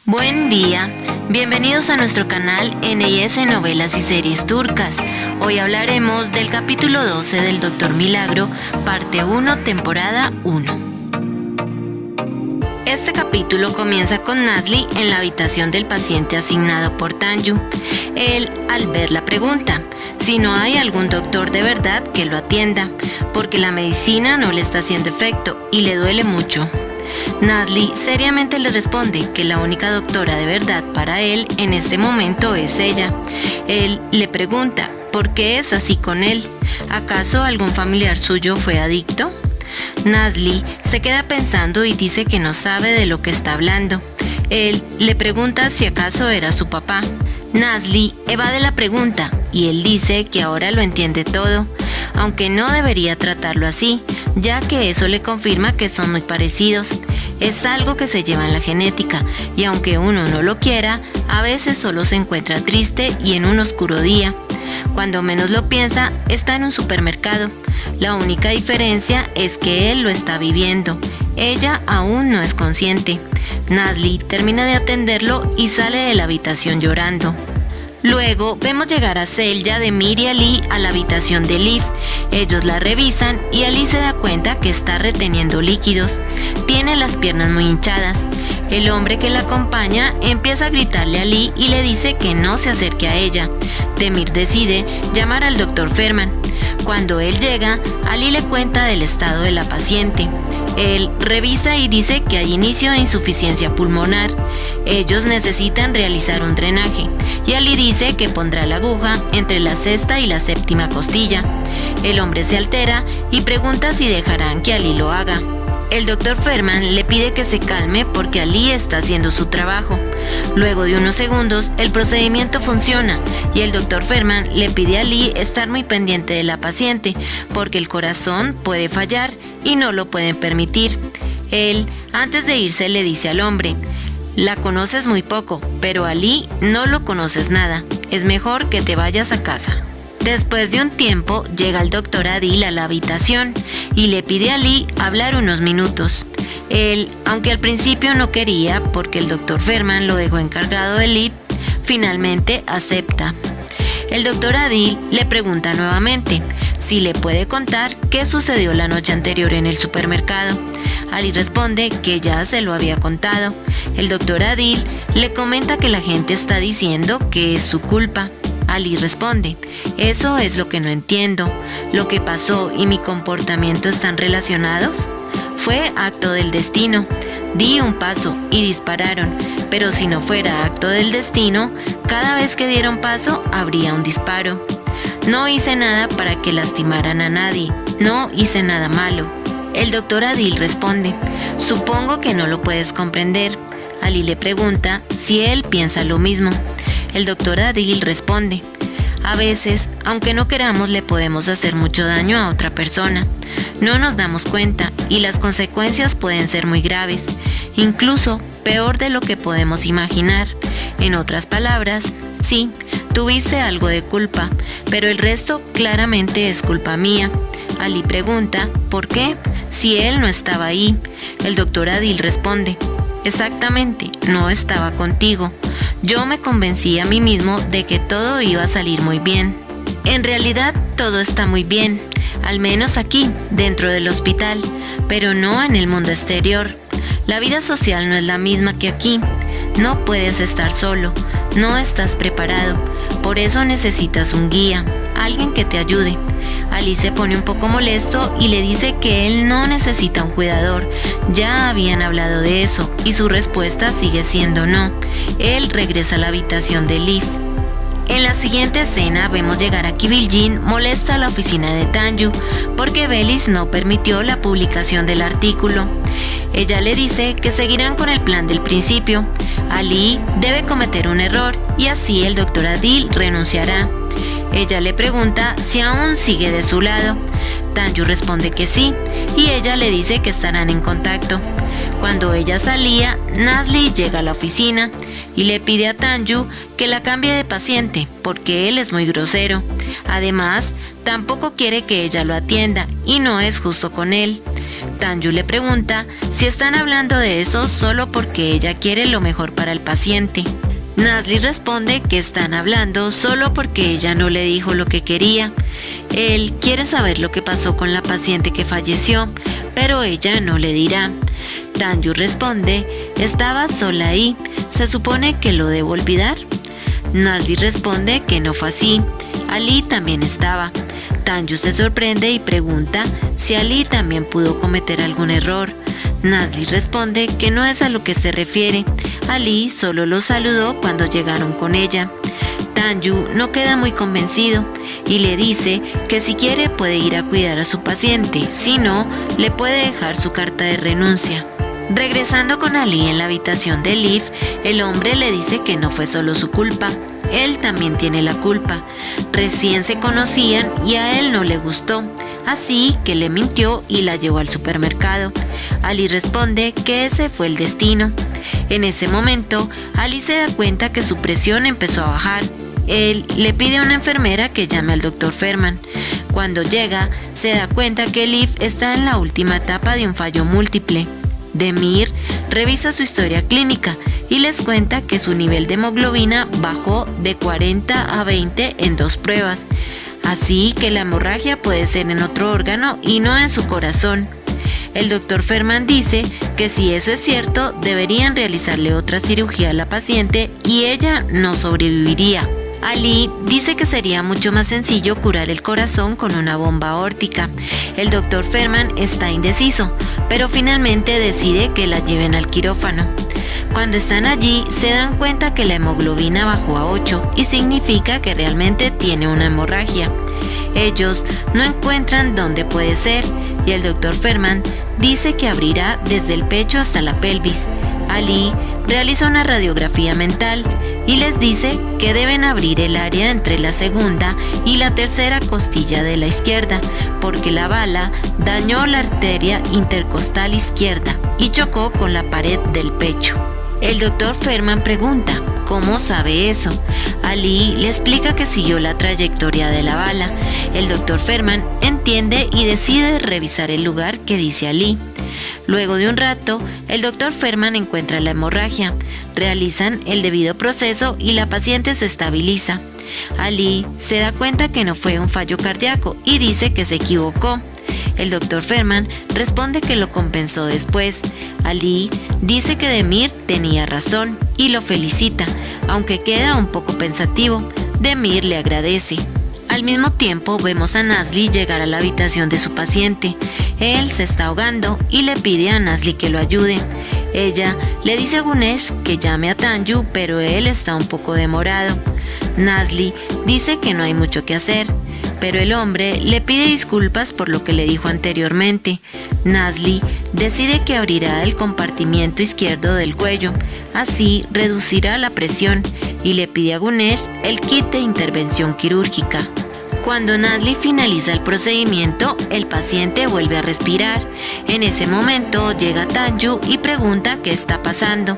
Buen día, bienvenidos a nuestro canal NIS Novelas y Series Turcas. Hoy hablaremos del capítulo 12 del Doctor Milagro, parte 1, temporada 1. Este capítulo comienza con Nasli en la habitación del paciente asignado por Tanju. Él, al verla, pregunta si no hay algún doctor de verdad que lo atienda, porque la medicina no le está haciendo efecto y le duele mucho. Nasli seriamente le responde que la única doctora de verdad para él en este momento es ella. Él le pregunta por qué es así con él. ¿Acaso algún familiar suyo fue adicto? Nasli se queda pensando y dice que no sabe de lo que está hablando. Él le pregunta si acaso era su papá. Nasli evade la pregunta y él dice que ahora lo entiende todo, aunque no debería tratarlo así, ya que eso le confirma que son muy parecidos. Es algo que se lleva en la genética y aunque uno no lo quiera, a veces solo se encuentra triste y en un oscuro día. Cuando menos lo piensa, está en un supermercado. La única diferencia es que él lo está viviendo. Ella aún no es consciente. Nasli termina de atenderlo y sale de la habitación llorando. Luego vemos llegar a Selja, Demir y Ali a la habitación de Liv. Ellos la revisan y Ali se da cuenta que está reteniendo líquidos. Tiene las piernas muy hinchadas. El hombre que la acompaña empieza a gritarle a Ali y le dice que no se acerque a ella. Demir decide llamar al Dr. Ferman. Cuando él llega, Ali le cuenta del estado de la paciente. Él revisa y dice que hay inicio de insuficiencia pulmonar. Ellos necesitan realizar un drenaje y Ali dice que pondrá la aguja entre la sexta y la séptima costilla. El hombre se altera y pregunta si dejarán que Ali lo haga. El Dr. Ferman le pide que se calme porque Ali está haciendo su trabajo. Luego de unos segundos, el procedimiento funciona y el Dr. Ferman le pide a Ali estar muy pendiente de la paciente porque el corazón puede fallar y no lo pueden permitir. Él, antes de irse, le dice al hombre: la conoces muy poco, pero a Ali no lo conoces nada. Es mejor que te vayas a casa. Después de un tiempo, llega el doctor Adil a la habitación y le pide a Ali hablar unos minutos. Él, aunque al principio no quería porque el doctor Ferman lo dejó encargado de Liv, finalmente acepta. El doctor Adil le pregunta nuevamente si le puede contar qué sucedió la noche anterior en el supermercado. Ali responde que ya se lo había contado. El doctor Adil le comenta que la gente está diciendo que es su culpa. Ali responde: eso es lo que no entiendo. ¿Lo que pasó y mi comportamiento están relacionados? Fue acto del destino. Di un paso y dispararon, pero si no fuera acto del destino, cada vez que dieron paso habría un disparo. No hice nada para que lastimaran a nadie. No hice nada malo. El doctor Adil responde: supongo que no lo puedes comprender. Ali le pregunta si él piensa lo mismo. El doctor Adil responde: a veces, aunque no queramos, le podemos hacer mucho daño a otra persona. No nos damos cuenta y las consecuencias pueden ser muy graves, incluso peor de lo que podemos imaginar. En otras palabras, sí, tuviste algo de culpa, pero el resto claramente es culpa mía. Ali pregunta: ¿por qué? Si él no estaba ahí. El doctor Adil responde: exactamente, no estaba contigo. Yo me convencí a mí mismo de que todo iba a salir muy bien. En realidad, todo está muy bien, al menos aquí, dentro del hospital, pero no en el mundo exterior. La vida social no es la misma que aquí. No puedes estar solo, no estás preparado. Por eso necesitas un guía, alguien que te ayude. Ali se pone un poco molesto y le dice que él no necesita un cuidador. Ya habían hablado de eso y su respuesta sigue siendo no. Él regresa a la habitación de Liv. En la siguiente escena vemos llegar a Kibiljin molesta a la oficina de Tanju porque Belis no permitió la publicación del artículo. Ella le dice que seguirán con el plan del principio. Ali debe cometer un error y así el doctor Adil renunciará. Ella le pregunta si aún sigue de su lado. Tanju responde que sí y ella le dice que estarán en contacto. Cuando ella salía, Nasli llega a la oficina y le pide a Tanju que la cambie de paciente porque él es muy grosero. Además, tampoco quiere que ella lo atienda y no es justo con él. Tanju le pregunta si están hablando de eso solo porque ella quiere lo mejor para el paciente. Nazli responde que están hablando solo porque ella no le dijo lo que quería. Él quiere saber lo que pasó con la paciente que falleció, pero ella no le dirá. Tanju responde, estaba sola ahí, ¿se supone que lo debo olvidar? Nazli responde que no fue así, Ali también estaba. Tanju se sorprende y pregunta si Ali también pudo cometer algún error. Nazli responde que no es a lo que se refiere, Ali solo lo saludó cuando llegaron con ella. Tanju no queda muy convencido y le dice que si quiere puede ir a cuidar a su paciente, si no, le puede dejar su carta de renuncia. Regresando con Ali en la habitación de Liv, el hombre le dice que no fue solo su culpa, él también tiene la culpa. Recién se conocían y a él no le gustó, así que le mintió y la llevó al supermercado. Ali responde que ese fue el destino. En ese momento, Ali se da cuenta que su presión empezó a bajar. Él le pide a una enfermera que llame al Dr. Ferman. Cuando llega, se da cuenta que Liv está en la última etapa de un fallo múltiple. Demir revisa su historia clínica y les cuenta que su nivel de hemoglobina bajó de 40 a 20 en 2 pruebas, así que la hemorragia puede ser en otro órgano y no en su corazón. El Dr. Ferman dice que si eso es cierto, deberían realizarle otra cirugía a la paciente y ella no sobreviviría. Ali dice que sería mucho más sencillo curar el corazón con una bomba aórtica. El Dr. Ferman está indeciso, pero finalmente decide que la lleven al quirófano. Cuando están allí, se dan cuenta que la hemoglobina bajó a 8 y significa que realmente tiene una hemorragia. Ellos no encuentran dónde puede ser y el Dr. Ferman dice que abrirá desde el pecho hasta la pelvis. Ali realiza una radiografía mental y les dice que deben abrir el área entre la segunda y la tercera costilla de la izquierda, porque la bala dañó la arteria intercostal izquierda y chocó con la pared del pecho. El Dr. Ferman pregunta, ¿cómo sabe eso? Ali le explica que siguió la trayectoria de la bala. El Dr. Ferman entiende y decide revisar el lugar que dice Ali. Luego de un rato, el Dr. Ferman encuentra la hemorragia, realizan el debido proceso y la paciente se estabiliza. Ali se da cuenta que no fue un fallo cardíaco y dice que se equivocó. El Dr. Ferman responde que lo compensó después. Ali dice que Demir tenía razón y lo felicita, aunque queda un poco pensativo. Demir le agradece. Al mismo tiempo vemos a Nazli llegar a la habitación de su paciente. Él se está ahogando y le pide a Nazli que lo ayude. Ella le dice a Gunesh que llame a Tanju, pero él está un poco demorado. Nazli dice que no hay mucho que hacer, pero el hombre le pide disculpas por lo que le dijo anteriormente. Nazli decide que abrirá el compartimiento izquierdo del cuello, así reducirá la presión, y le pide a Gunesh el kit de intervención quirúrgica. Cuando Nazli finaliza el procedimiento, el paciente vuelve a respirar. En ese momento llega Tanju y pregunta qué está pasando.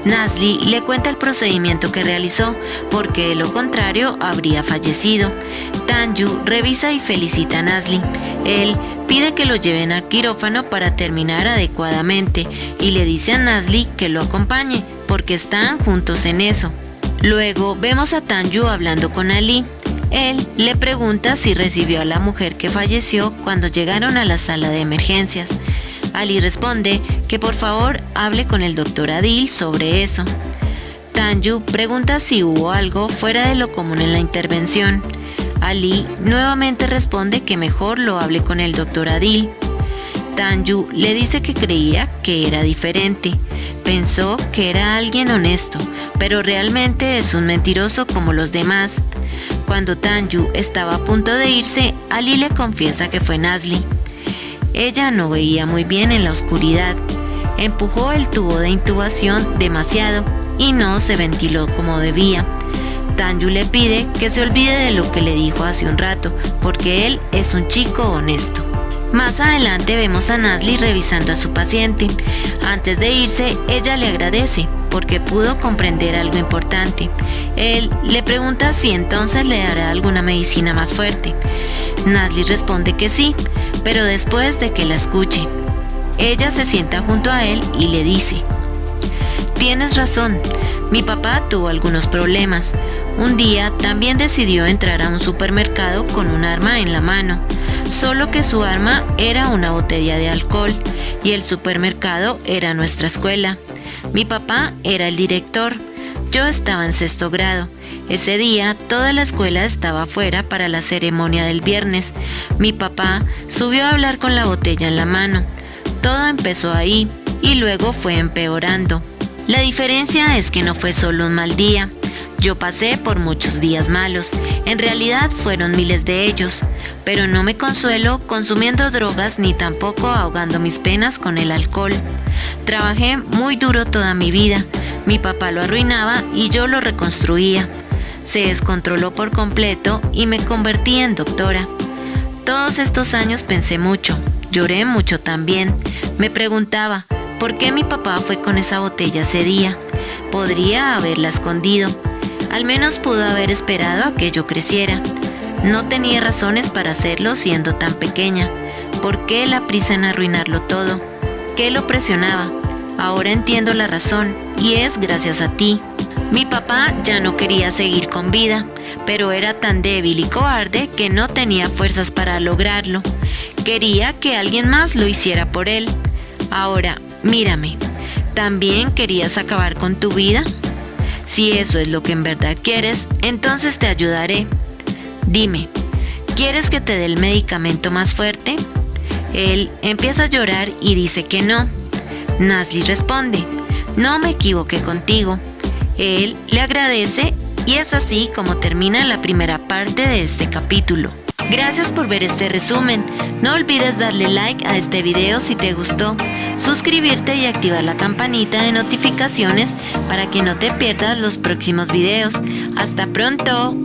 Nazli le cuenta el procedimiento que realizó, porque de lo contrario habría fallecido. Tanju revisa y felicita a Nazli. Él pide que lo lleven al quirófano para terminar adecuadamente y le dice a Nazli que lo acompañe, porque están juntos en eso. Luego vemos a Tanju hablando con Ali. Él le pregunta si recibió a la mujer que falleció cuando llegaron a la sala de emergencias. Ali responde que por favor hable con el doctor Adil sobre eso. Tanju pregunta si hubo algo fuera de lo común en la intervención. Ali nuevamente responde que mejor lo hable con el doctor Adil. Tanju le dice que creía que era diferente. Pensó que era alguien honesto, pero realmente es un mentiroso como los demás. Cuando Tanju estaba a punto de irse, Ali le confiesa que fue Nazli. Ella no veía muy bien en la oscuridad. Empujó el tubo de intubación demasiado y no se ventiló como debía. Tanju le pide que se olvide de lo que le dijo hace un rato, porque él es un chico honesto. Más adelante vemos a Nazli revisando a su paciente. Antes de irse, ella le agradece porque pudo comprender algo importante. Él le pregunta si entonces le dará alguna medicina más fuerte. Nazli responde que sí, pero después de que la escuche. Ella se sienta junto a él y le dice: tienes razón, mi papá tuvo algunos problemas. Un día también decidió entrar a un supermercado con un arma en la mano, solo que su arma era una botella de alcohol y el supermercado era nuestra escuela. Mi papá era el director. Yo estaba en 6º grado. Ese día toda la escuela estaba afuera para la ceremonia del viernes. Mi papá subió a hablar con la botella en la mano. Todo empezó ahí y luego fue empeorando. La diferencia es que no fue solo un mal día. Yo pasé por muchos días malos. En realidad fueron miles de ellos. Pero no me consuelo consumiendo drogas ni tampoco ahogando mis penas con el alcohol. Trabajé muy duro toda mi vida. Mi papá lo arruinaba y yo lo reconstruía. Se descontroló por completo y me convertí en doctora. Todos estos años pensé mucho. Lloré mucho también. Me preguntaba, ¿por qué mi papá fue con esa botella ese día? Podría haberla escondido. Al menos pudo haber esperado a que yo creciera. No tenía razones para hacerlo siendo tan pequeña. ¿Por qué la prisa en arruinarlo todo? ¿Qué lo presionaba? Ahora entiendo la razón, y es gracias a ti. Mi papá ya no quería seguir con vida, pero era tan débil y cobarde que no tenía fuerzas para lograrlo. Quería que alguien más lo hiciera por él. Ahora, mírame, ¿también querías acabar con tu vida? Si eso es lo que en verdad quieres, entonces te ayudaré. Dime, ¿quieres que te dé el medicamento más fuerte? Él empieza a llorar y dice que no. Nasli responde: no me equivoqué contigo. Él le agradece y es así como termina la primera parte de este capítulo. Gracias por ver este resumen. No olvides darle like a este video si te gustó, suscribirte y activar la campanita de notificaciones para que no te pierdas los próximos videos. ¡Hasta pronto!